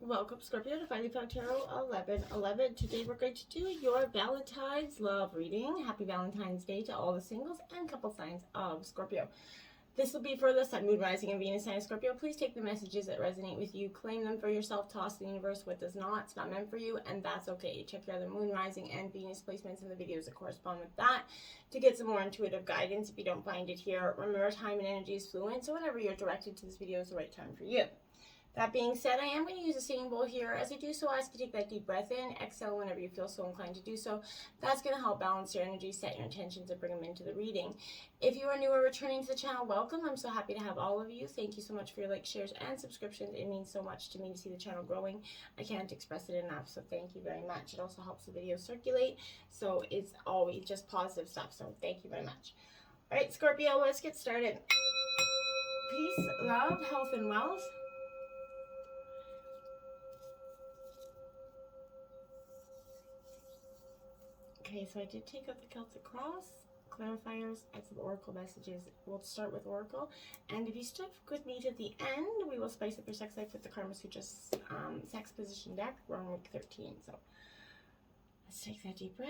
Welcome, Scorpio, to Finally Found Tarot 1111. Today we're going to do your Valentine's love reading. Happy Valentine's Day to all the singles and couple signs of Scorpio. This will be for the Sun, Moon, Rising, and Venus sign of Scorpio. Please take the messages that resonate with you, claim them for yourself, toss the universe what does not. It's not meant for you, and that's okay. Check your other Moon, Rising, and Venus placements in the videos that correspond with that to get some more intuitive guidance if you don't find it here. Remember, time and energy is fluent, so whenever you're directed to this video is the right time for you. That being said, I am going to use a singing bowl here. As I do so, I ask you to take that deep breath in, exhale whenever you feel so inclined to do so. That's going to help balance your energy, set your intentions, and bring them into the reading. If you are new or returning to the channel, welcome. I'm so happy to have all of you. Thank you so much for your likes, shares, and subscriptions. It means so much to me to see the channel growing. I can't express it enough, so thank you very much. It also helps the video circulate, so it's always just positive stuff, so thank you very much. All right, Scorpio, let's get started. Peace, love, health, and wealth. Okay, so I did take out the Celtic Cross, clarifiers, and some Oracle messages. We'll start with Oracle. And if you stick with me to the end, we will spice up your sex life with the Karma Sutra sex position deck. We're on week 13, so let's take that deep breath.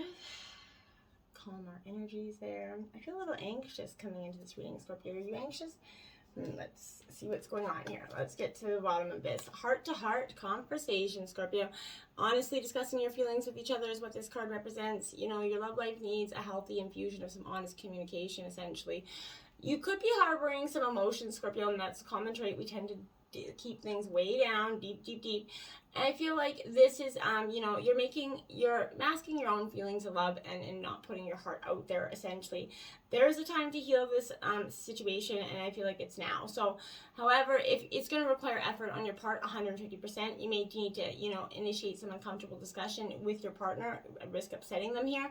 Calm our energies there. I feel a little anxious coming into this reading, Scorpio. Are you anxious? Let's see what's going on here. Let's get to the bottom of this. Heart-to-heart conversation, Scorpio. Honestly discussing your feelings with each other is what this card represents. You know, your love life needs a healthy infusion of some honest communication, essentially. You could be harboring some emotions, Scorpio, and that's a common trait. We tend to keep things way down, deep, deep, deep. And I feel like this is, you know, you're masking your own feelings of love and not putting your heart out there, essentially. There is a time to heal this situation, and I feel like it's now. So, however, if it's going to require effort on your part, 150%, you may need to, you know, initiate some uncomfortable discussion with your partner, risk upsetting them here.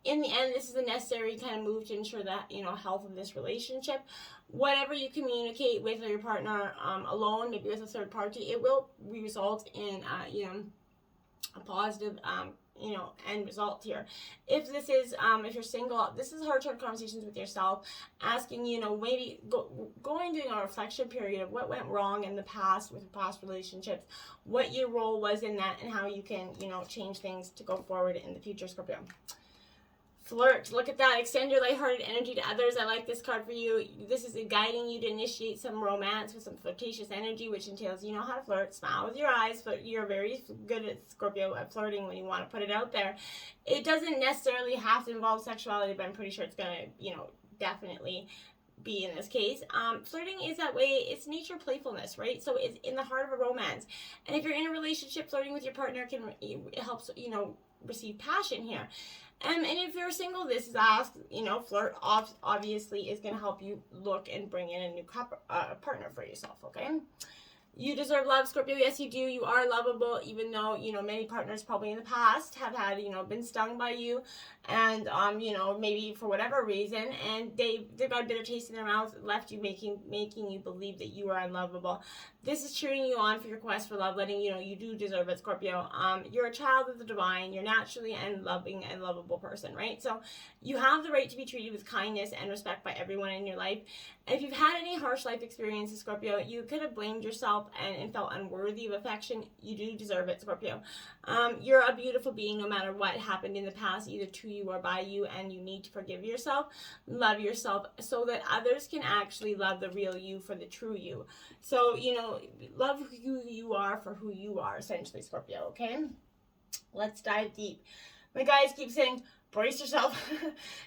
In the end, this is a necessary kind of move to ensure that, you know, health of this relationship. Whatever you communicate with your partner alone, maybe with a third party, it will result in, you know, a positive, you know, end result here. If this is, if you're single, this is heart-to-heart conversations with yourself, asking, you know, maybe going doing a reflection period of what went wrong in the past with past relationships, what your role was in that, and how you can, you know, change things to go forward in the future, Scorpio. Flirt, look at that. Extend your lighthearted energy to others. I like this card for you. This is guiding you to initiate some romance with some flirtatious energy, which entails you know how to flirt. Smile with your eyes, but you're very good at, Scorpio, at flirting when you want to put it out there. It doesn't necessarily have to involve sexuality, but I'm pretty sure it's going to, you know, definitely be in this case. Flirting is that way. It's nature playfulness, right? So it's in the heart of a romance. And if you're in a relationship, flirting with your partner it helps, you know, receive passion here. And if you're single, this is asked, you know, flirt obviously is going to help you look and bring in a new partner for yourself, okay? You deserve love, Scorpio. Yes, you do. You are lovable, even though, you know, many partners probably in the past have had, you know, been stung by you and, you know, maybe for whatever reason, and they've got a bitter taste in their mouth, left you making you believe that you are unlovable. This is cheering you on for your quest for love, letting you know you do deserve it, Scorpio. You're a child of the divine. You're naturally and loving and lovable person, right? So you have the right to be treated with kindness and respect by everyone in your life. And if you've had any harsh life experiences, Scorpio, you could have blamed yourself and felt unworthy of affection. You do deserve it, Scorpio. You're a beautiful being no matter what happened in the past, either to you or by you, and you need to forgive yourself, love yourself, so that others can actually love the real you for the true you. So, you know, love who you are for who you are, essentially, Scorpio, okay? Let's dive deep. My guys keep saying, brace yourself.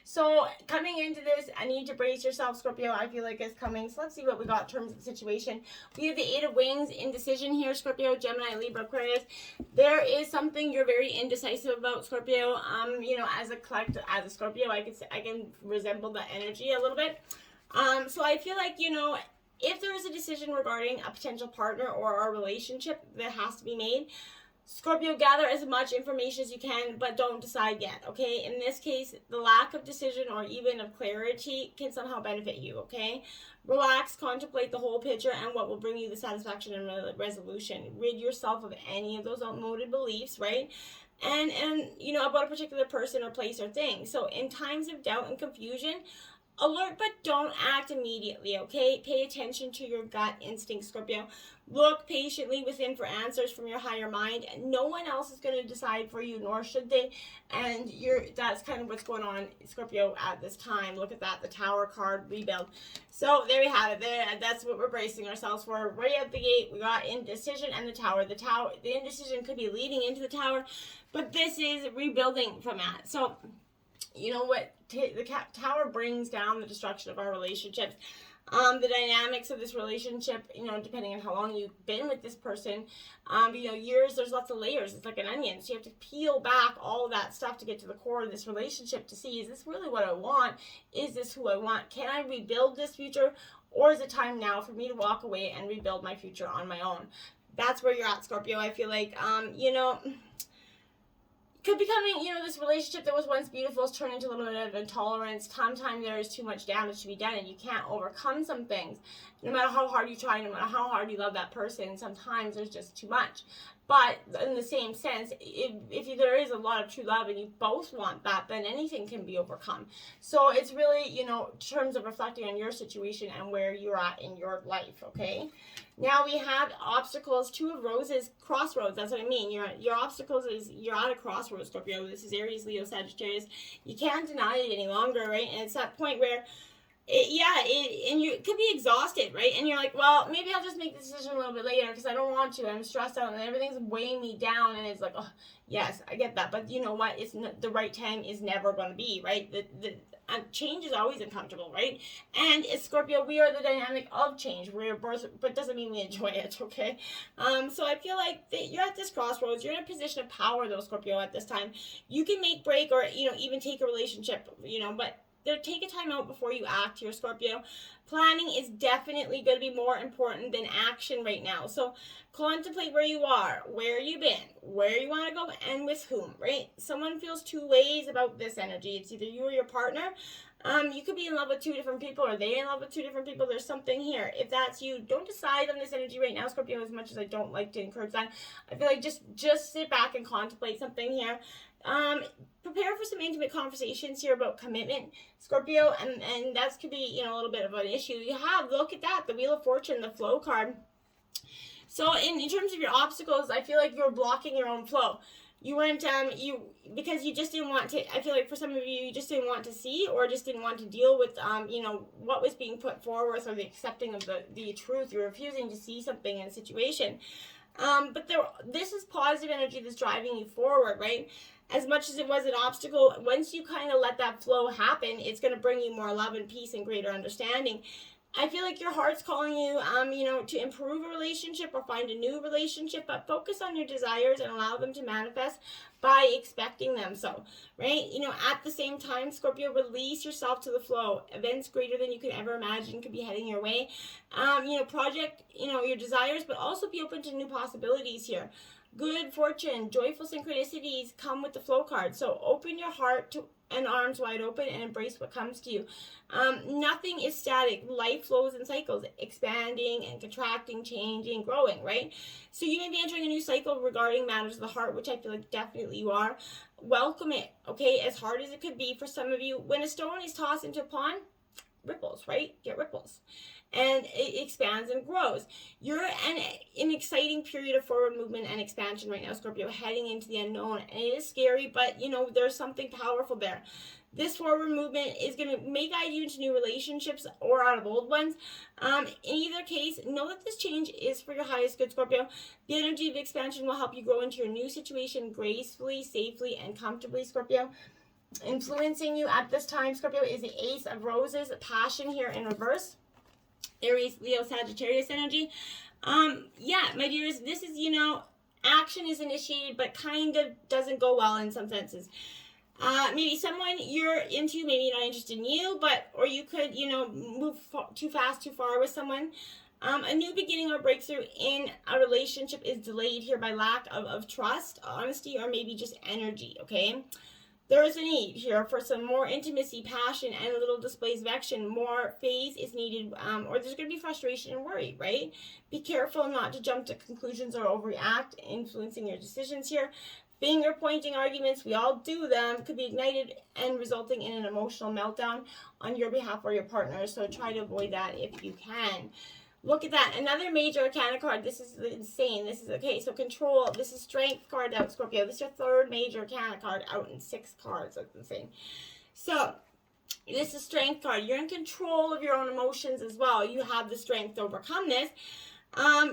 So coming into this, I need to brace yourself, Scorpio. I feel like it's coming. So let's see what we got in terms of the situation. We have the Eight of Wings, indecision here, Scorpio, Gemini, Libra, Aquarius. There is something you're very indecisive about, Scorpio. You know, as a Scorpio, I can resemble that energy a little bit. So I feel like, you know, if there is a decision regarding a potential partner or a relationship that has to be made, Scorpio, gather as much information as you can, but don't decide yet, okay? In this case, the lack of decision or even of clarity can somehow benefit you, okay? Relax, contemplate the whole picture and what will bring you the satisfaction and resolution. Rid yourself of any of those outmoded beliefs, right? And you know, about a particular person or place or thing. So in times of doubt and confusion, alert, but don't act immediately, okay? Pay attention to your gut instinct, Scorpio. Look patiently within for answers from your higher mind. No one else is going to decide for you, nor should they. And that's kind of what's going on, Scorpio, at this time. Look at that, the Tower card, rebuild. So there we have it. That's what we're bracing ourselves for. Right at the gate, we got indecision and the Tower. The indecision could be leading into the Tower, but this is rebuilding from that. So you know what? The Tower brings down the destruction of our relationships. The dynamics of this relationship, depending on how long you've been with this person, years, there's lots of layers. It's like an onion. So you have to peel back all that stuff to get to the core of this relationship to see, is this really what I want? Is this who I want? Can I rebuild this future? Or is it time now for me to walk away and rebuild my future on my own? That's where you're at, Scorpio. I feel like, could becoming, this relationship that was once beautiful is turning into a little bit of intolerance. Sometimes there is too much damage to be done and you can't overcome some things. No matter how hard you try, no matter how hard you love that person, sometimes there's just too much. But in the same sense, if there is a lot of true love and you both want that, then anything can be overcome. So it's really, in terms of reflecting on your situation and where you're at in your life, okay? Now we have obstacles, 2 of roses, crossroads. That's what I mean. Your obstacles is you're at a crossroads, Scorpio. This is Aries, Leo, Sagittarius. You can't deny it any longer, right? And it's that point where, and you could be exhausted, right? And you're like, well, maybe I'll just make the decision a little bit later because I don't want to. I'm stressed out and everything's weighing me down. And it's like, oh, yes, I get that. But you know what? It's the right time is never going to be, right? Change is always uncomfortable, right? And as Scorpio, we are the dynamic of change. We're both, but doesn't mean we enjoy it, okay? So I feel like you're at this crossroads. You're in a position of power, though, Scorpio, at this time. You can make, break, or, even take a relationship, but take a time out before you act here, Scorpio. Planning is definitely going to be more important than action right now. So contemplate where you are, where you've been, where you want to go, and with whom, right? Someone feels 2 ways about this energy. It's either you or your partner. You could be in love with 2 different people, or they in love with 2 different people. There's something here. If that's you, don't decide on this energy right now, Scorpio, as much as I don't like to encourage that. I feel like just sit back and contemplate something here. Prepare for some intimate conversations here about commitment, Scorpio, and that could be, a little bit of an issue. Look at that, the Wheel of Fortune, the flow card. So in terms of your obstacles, I feel like you're blocking your own flow. You weren't, because you just didn't want to, I feel like for some of you just didn't want to see or just didn't want to deal with, what was being put forward or the accepting of the truth. You're refusing to see something in a situation. But this is positive energy that's driving you forward, right? As much as it was an obstacle, once you kind of let that flow happen, it's going to bring you more love and peace and greater understanding. I feel like your heart's calling you, to improve a relationship or find a new relationship, but focus on your desires and allow them to manifest by expecting them. So, right? At the same time, Scorpio, release yourself to the flow. Events greater than you could ever imagine could be heading your way. Project, your desires, but also be open to new possibilities here. Good fortune, joyful synchronicities come with the flow card. So open your heart and arms wide open and embrace what comes to you. Nothing is static. Life flows in cycles, expanding and contracting, changing, growing, right? So you may be entering a new cycle regarding matters of the heart, which I feel like definitely you are. Welcome it, okay? As hard as it could be for some of you, when a stone is tossed into a pond, ripples, right? Get ripples. And it expands and grows. You're in an exciting period of forward movement and expansion right now, Scorpio, heading into the unknown. And it is scary, but, there's something powerful there. This forward movement is going to guide you into new relationships or out of old ones. In either case, know that this change is for your highest good, Scorpio. The energy of expansion will help you grow into your new situation gracefully, safely, and comfortably, Scorpio. Influencing you at this time, Scorpio, is the Ace of Roses, passion here in reverse. Aries, Leo, Sagittarius energy. My dears, this is, action is initiated, but kind of doesn't go well in some senses. Maybe someone you're into, maybe not interested in you, or you could, move too fast, too far with someone. A new beginning or breakthrough in a relationship is delayed here by lack of trust, honesty, or maybe just energy, okay? There is a need here for some more intimacy, passion, and a little displays of action. More faith is needed, or there's going to be frustration and worry, right? Be careful not to jump to conclusions or overreact, influencing your decisions here. Finger pointing arguments, we all do them, could be ignited and resulting in an emotional meltdown on your behalf or your partner. So try to avoid that if you can. Look at that. Another major arcana card. This is insane. This is okay. So control. This is strength card out, Scorpio. This is your third major arcana card out in 6 cards. That's insane. So this is strength card. You're in control of your own emotions as well. You have the strength to overcome this.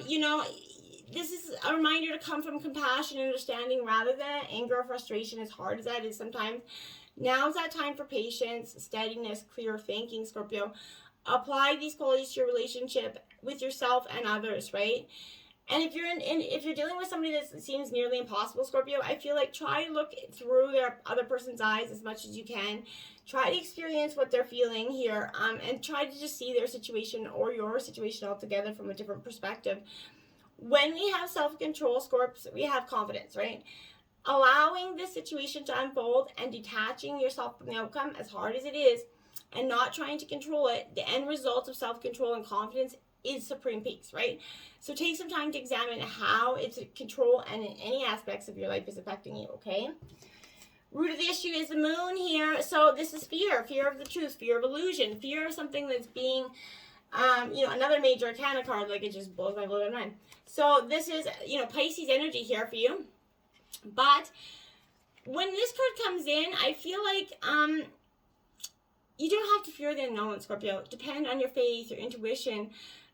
You know, this is a reminder to come from compassion and understanding rather than anger or frustration, as hard as that is sometimes. Now's that time for patience, steadiness, clear thinking, Scorpio. Apply these qualities to your relationship with yourself and others, right? And if you're dealing with somebody that seems nearly impossible, Scorpio, I feel like try to look through their other person's eyes as much as you can. Try to experience what they're feeling here, and try to just see their situation or your situation altogether from a different perspective. When we have self-control, Scorps, we have confidence, right? Allowing this situation to unfold and detaching yourself from the outcome, as hard as it is, and not trying to control it, the end result of self-control and confidence is supreme peace, right? So take some time to examine how it's control and in any aspects of your life is affecting you, okay? Root of the issue is the moon here. So this is fear, fear of the truth, fear of illusion, fear of something that's being, you know, another major arcana card, like it just blows my mind. So this is, you know, Pisces energy here for you. But when this card comes in, I feel like, you don't have to fear the unknown, Scorpio. Depend on your faith, your intuition,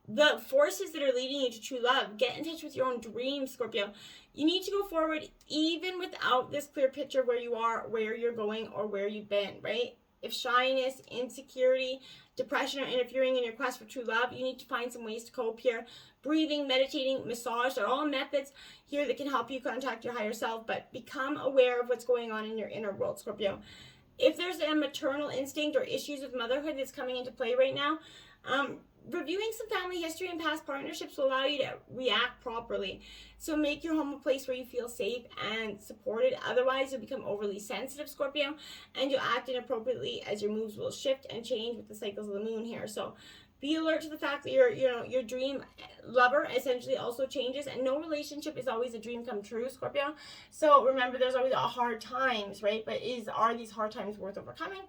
the forces that are leading you to true love. Get in touch with your own dreams, Scorpio. You need to go forward even without this clear picture of where you are, where you're going, or where you've been, right? If shyness, insecurity, depression are interfering in your quest for true love, you need to find some ways to cope here. Breathing, meditating, massage are all methods here that can help you contact your higher self, but become aware of what's going on in your inner world, Scorpio. If there's a maternal instinct or issues with motherhood that's coming into play right now, reviewing some family history and past partnerships will allow you to react properly. So make your home a place where you feel safe and supported. Otherwise, you'll become overly sensitive, Scorpio, and you'll act inappropriately as your moves will shift and change with the cycles of the moon here. So be alert to the fact that your dream lover essentially also changes, and no relationship is always a dream come true, Scorpio. So remember, there's always hard times, right? But are these hard times worth overcoming,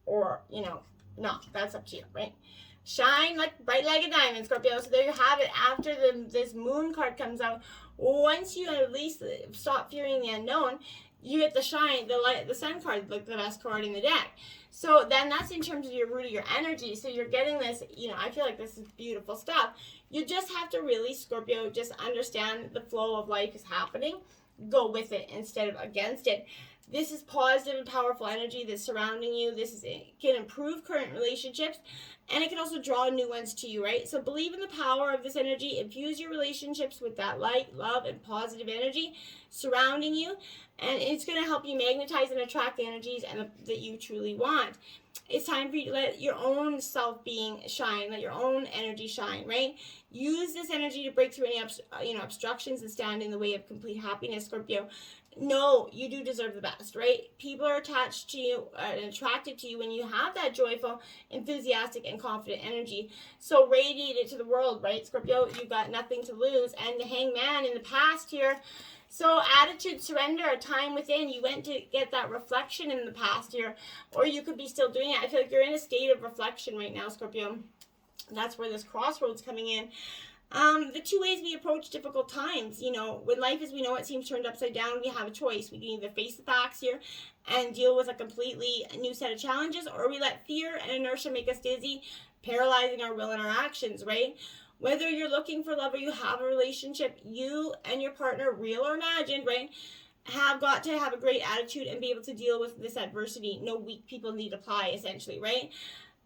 or not? That's up to you, right? Shine like bright like a diamond, Scorpio. So there you have it. After this moon card comes out, once you at least stop fearing the unknown, you get the shine, the light, the sun card, like the best card in the deck. So then that's in terms of your root of your energy. So you're getting this, I feel like this is beautiful stuff. You just have to really, Scorpio, just understand the flow of life is happening. Go with it instead of against it. This is positive and powerful energy that's surrounding you. Can improve current relationships, and it can also draw new ones to you, right? So believe in the power of this energy. Infuse your relationships with that light, love, and positive energy surrounding you, and it's going to help you magnetize and attract the energies that you truly want. It's time for you to let your own self-being shine, let your own energy shine, right? Use this energy to break through any obstructions that stand in the way of complete happiness, Scorpio. No, you do deserve the best, right? People are attached to you and attracted to you when you have that joyful, enthusiastic, and confident energy. So radiate it to the world, right, Scorpio? You've got nothing to lose. And the Hangman in the past here. So attitude, surrender, a time within. You went to get that reflection in the past here, or you could be still doing it. I feel like you're in a state of reflection right now, Scorpio. That's where this crossroads coming in. The 2 ways we approach difficult times, when life as we know it seems turned upside down, we have a choice. We can either face the facts here and deal with a completely new set of challenges, or we let fear and inertia make us dizzy, paralyzing our will and our actions, right? Whether you're looking for love or you have a relationship, you and your partner, real or imagined, right, have got to have a great attitude and be able to deal with this adversity. No weak people need apply, essentially, right?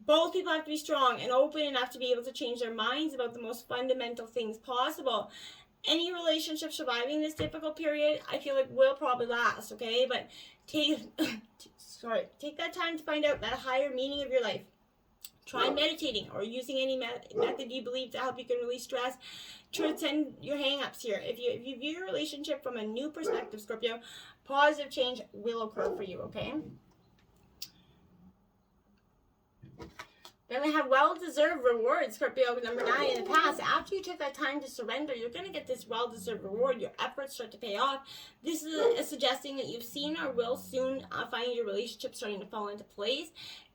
Both people have to be strong and open enough to be able to change their minds about the most fundamental things possible. Any relationship surviving this difficult period, I feel like will probably last, okay? But take that time to find out that higher meaning of your life. Try meditating or using any method you believe to help you can release stress. Transcend your hang-ups here. If you view your relationship from a new perspective, Scorpio, positive change will occur for you, okay? Then we have well-deserved rewards, Scorpio, number 9 in the past. After you took that time to surrender, you're going to get this well-deserved reward. Your efforts start to pay off. This is suggesting that you've seen or will soon find your relationship starting to fall into place.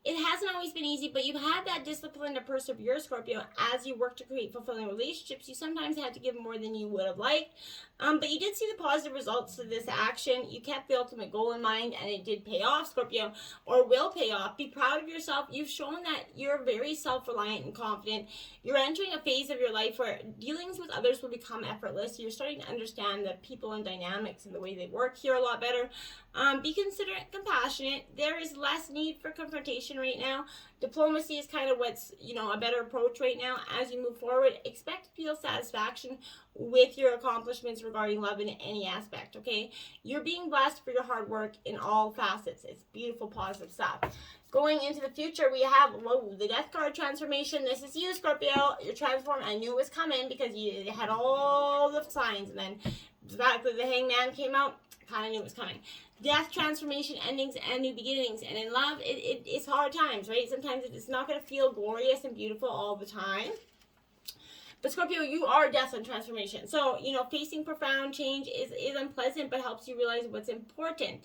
It hasn't always been easy, but you've had that discipline to persevere, Scorpio. As you work to create fulfilling relationships, you sometimes had to give more than you would have liked. But you did see the positive results of this action. You kept the ultimate goal in mind, and it did pay off, Scorpio, or will pay off. Be proud of yourself. You've shown that you're very self-reliant and confident. You're entering a phase of your life where dealings with others will become effortless. You're starting to understand the people and dynamics and the way they work here a lot better. Be considerate, compassionate. There is less need for confrontation right now. Diplomacy is kind of what's, a better approach right now. As you move forward, expect to feel satisfaction with your accomplishments regarding love in any aspect, okay? You're being blessed for your hard work in all facets. It's beautiful, positive stuff. Going into the future, we have, the Death card transformation. This is you, Scorpio. You're transformed. I knew it was coming because you had all the signs. And then the fact that the Hangman came out, kind of knew it was coming. Death, transformation, endings, and new beginnings. And in love, it's hard times, right? Sometimes it's not going to feel glorious and beautiful all the time. But Scorpio, you are death and transformation. So, facing profound change is unpleasant, but helps you realize what's important.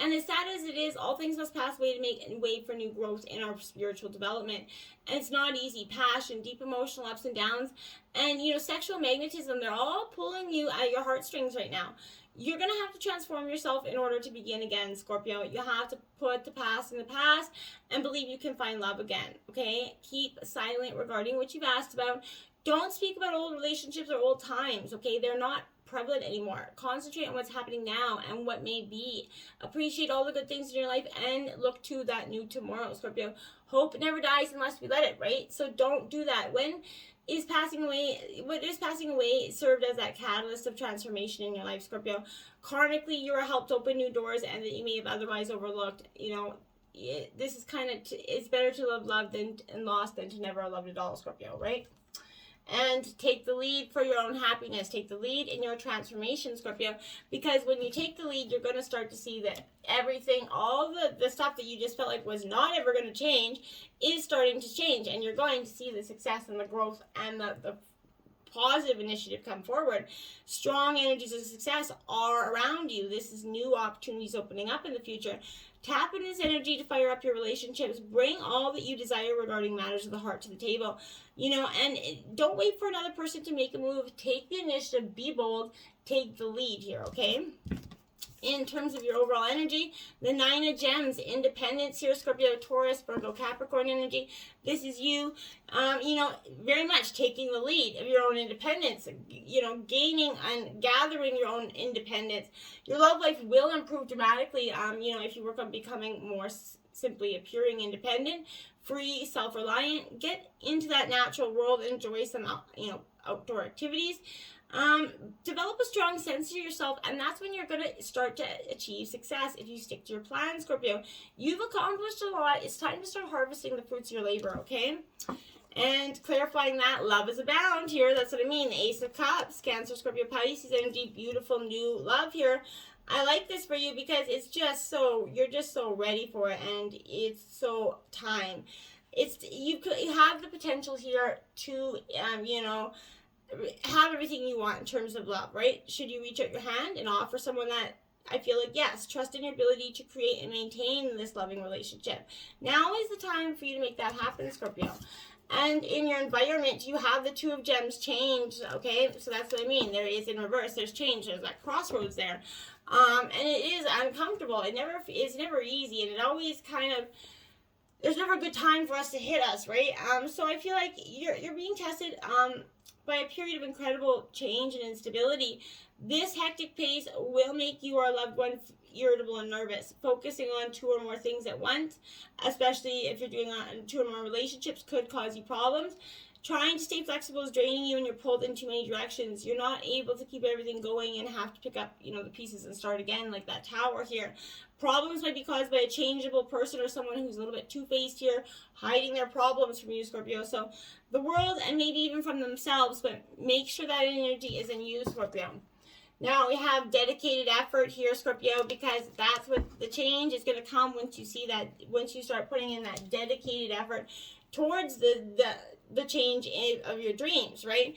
And as sad as it is, all things must pass away to make way for new growth in our spiritual development. And it's not easy. Passion, deep emotional ups and downs, and, sexual magnetism, they're all pulling you at your heartstrings right now. You're going to have to transform yourself in order to begin again, Scorpio. You have to put the past in the past and believe you can find love again, okay? Keep silent regarding what you've asked about. Don't speak about old relationships or old times, okay? They're not prevalent anymore. Concentrate on what's happening now and what may be. Appreciate all the good things in your life and look to that new tomorrow, Scorpio. Hope never dies unless we let it, right? So don't do that. What is passing away served as that catalyst of transformation in your life, Scorpio. Karmically, you are helped open new doors and that you may have otherwise overlooked. This is it's better to love loved and lost than to never have loved at all, Scorpio, right? And take the lead for your own happiness. Take the lead in your transformation, Scorpio. Because when you take the lead, you're going to start to see that everything, all the stuff that you just felt like was not ever going to change, is starting to change. And you're going to see the success and the growth and the positive initiative come forward. Strong energies of success are around you. This is new opportunities opening up in the future. Tap in this energy to fire up your relationships. Bring all that you desire regarding matters of the heart to the table. And don't wait for another person to make a move. Take the initiative. Be bold. Take the lead here, okay? In terms of your overall energy, the 9 of Gems, independence here, Scorpio, Taurus, Virgo, Capricorn energy. This is you, very much taking the lead of your own independence, gaining and gathering your own independence. Your love life will improve dramatically, if you work on becoming more simply appearing independent, free, self-reliant. Get into that natural world, enjoy some, outdoor activities. Develop a strong sense of yourself, and that's when you're going to start to achieve success if you stick to your plan, Scorpio. You've accomplished a lot. It's time to start harvesting the fruits of your labor, okay? And clarifying that, love is abound here. That's what I mean. Ace of Cups, Cancer, Scorpio, Pisces energy, beautiful new love here. I like this for you because it's just you're just so ready for it, and it's so time. You have the potential here to, have everything you want in terms of love, right? Should you reach out your hand and offer someone that, I feel like, yes, trust in your ability to create and maintain this loving relationship. Now is the time for you to make that happen, Scorpio. And in your environment, you have the 2 of Gems change, okay? So that's what I mean. There is in reverse. There's change. There's that crossroads there. And it is uncomfortable. It's never easy. And it always there's never a good time for us to hit us, right? So I feel like you're being tested by a period of incredible change and instability. This hectic pace will make you or a loved one irritable and nervous. Focusing on 2 or more things at once, especially if you're doing 2 or more relationships, could cause you problems. Trying to stay flexible is draining you and you're pulled in too many directions. You're not able to keep everything going and have to pick up, the pieces and start again like that tower here. Problems might be caused by a changeable person or someone who's a little bit two-faced here, hiding their problems from you, Scorpio. So the world and maybe even from themselves, but make sure that energy is in you, Scorpio. Now we have dedicated effort here, Scorpio, because that's what the change is going to come once you see that, once you start putting in that dedicated effort. towards the change of your dreams, right?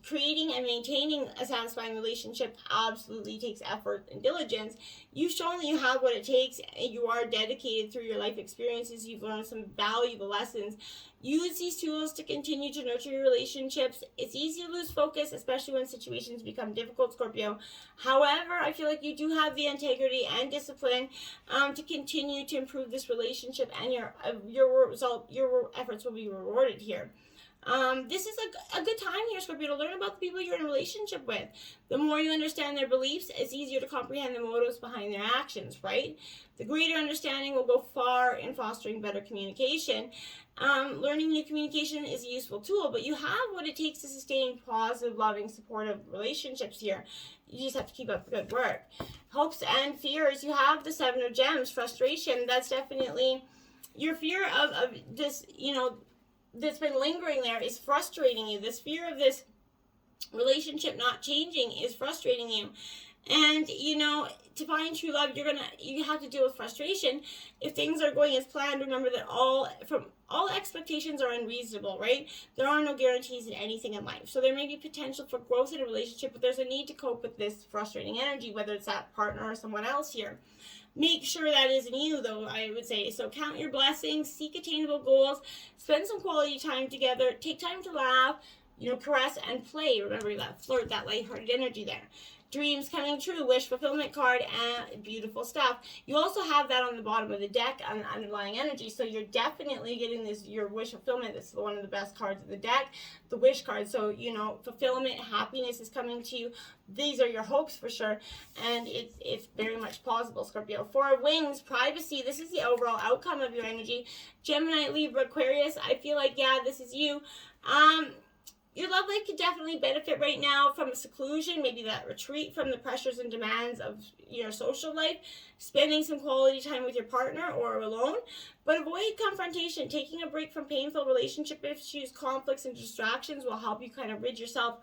Creating and maintaining a satisfying relationship absolutely takes effort and diligence. You've shown that you have what it takes, and you are dedicated through your life experiences. You've learned some valuable lessons. Use these tools to continue to nurture your relationships. It's easy to lose focus, especially when situations become difficult, Scorpio. However, I feel like you do have the integrity and discipline to continue to improve this relationship, and your efforts will be rewarded here. This is a good time here, Scorpio, to learn about the people you're in a relationship with. The more you understand their beliefs, it's easier to comprehend the motives behind their actions, right? The greater understanding will go far in fostering better communication. Learning new communication is a useful tool, but you have what it takes to sustain positive, loving, supportive relationships here. You just have to keep up the good work. Hopes and fears, you have the Seven of Gems. Frustration, that's definitely your fear of this, that's been lingering there is frustrating you. This fear of this relationship not changing is frustrating you. And, to find true love, you have to deal with frustration. If things are going as planned, remember that all expectations are unreasonable, right? There are no guarantees in anything in life. So there may be potential for growth in a relationship, but there's a need to cope with this frustrating energy, whether it's that partner or someone else here. Make sure that isn't you, though, I would say. So count your blessings, seek attainable goals, spend some quality time together, take time to laugh, caress and play. Remember that flirt, that lighthearted energy there. Dreams coming true, wish fulfillment card, and beautiful stuff. You also have that on the bottom of the deck on the underlying energy, so you're definitely getting your wish fulfillment. This is one of the best cards of the deck, the wish card. So, fulfillment, happiness is coming to you. These are your hopes for sure, and it's very much plausible, Scorpio. Four of Wings, privacy. This is the overall outcome of your energy. Gemini, Libra, Aquarius. I feel like, yeah, this is you. Your love life could definitely benefit right now from seclusion, maybe that retreat from the pressures and demands of your social life, spending some quality time with your partner or alone. But avoid confrontation. Taking a break from painful relationship issues, conflicts, and distractions will help you kind of rid yourself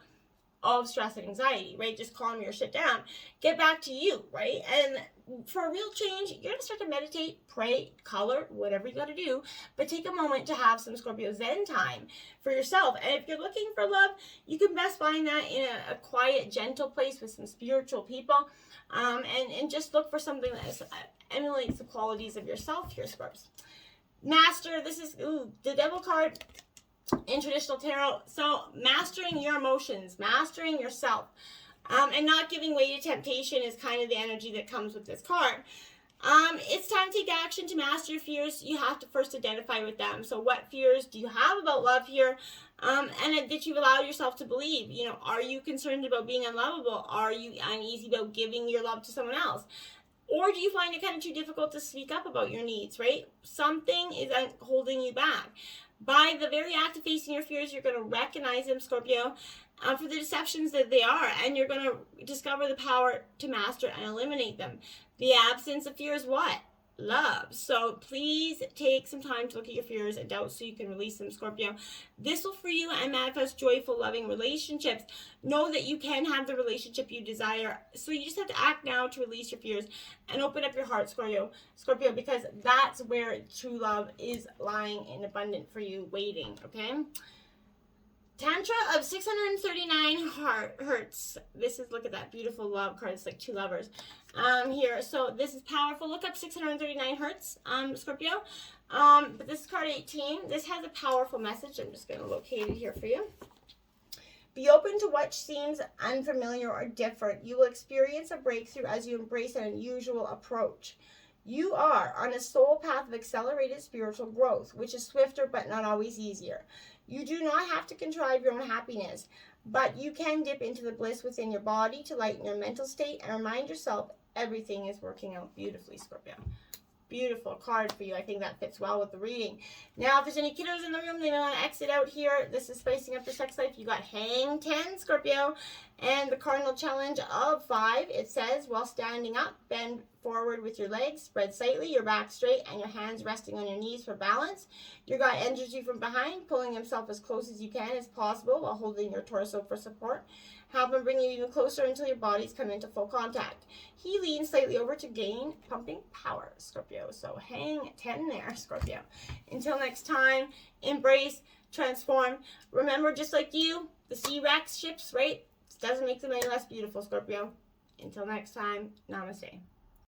of stress and anxiety, right? Just calm your shit down. Get back to you, right? And for a real change, you're going to start to meditate, pray, color, whatever you got to do, but take a moment to have some Scorpio Zen time for yourself. And if you're looking for love, you can best find that in a quiet, gentle place with some spiritual people, and just look for something that emulates the qualities of yourself here, Scorps. Master, this is the Devil card in traditional tarot. So mastering your emotions, mastering yourself, and not giving way to temptation is kind of the energy that comes with this card. It's time to take action to master your fears. You have to first identify with them. So what fears do you have about love here? And that you've allowed yourself to believe. Are you concerned about being unlovable? Are you uneasy about giving your love to someone else? Or do you find it kind of too difficult to speak up about your needs, right? Something is holding you back. By the very act of facing your fears, you're going to recognize them, Scorpio, for the deceptions that they are, and you're going to discover the power to master and eliminate them. The absence of fear is what? Love. So please take some time to look at your fears and doubts so you can release them, Scorpio. This will free you and manifest joyful, loving relationships. Know that you can have the relationship you desire. So you just have to act now to release your fears and open up your heart, Scorpio, because that's where true love is lying in abundant for you, waiting, okay? Tantra of 639 Hertz. This is, look at that beautiful love card. It's like two lovers here. So this is powerful. Look up 639 Hertz, Scorpio. But this is card 18. This has a powerful message. I'm just going to locate it here for you. Be open to what seems unfamiliar or different. You will experience a breakthrough as you embrace an unusual approach. You are on a soul path of accelerated spiritual growth, which is swifter but not always easier. You do not have to contrive your own happiness, but you can dip into the bliss within your body to lighten your mental state and remind yourself everything is working out beautifully, Scorpio. Beautiful card for you. I think that fits well with the reading. Now, if there's any kiddos in the room, they may want to exit out here. This is spicing up your sex life. You got Hang 10, Scorpio, and the Cardinal Challenge of 5. It says, while standing up, bend forward with your legs, spread slightly, your back straight, and your hands resting on your knees for balance. Your guy enters you from behind, pulling himself as close as you can as possible while holding your torso for support. Have him bring you even closer until your bodies come into full contact. He leans slightly over to gain pumping power, Scorpio. So hang 10 there, Scorpio. Until next time, embrace, transform. Remember, just like you, the sea wrecks ships, right? It doesn't make them any less beautiful, Scorpio. Until next time, namaste.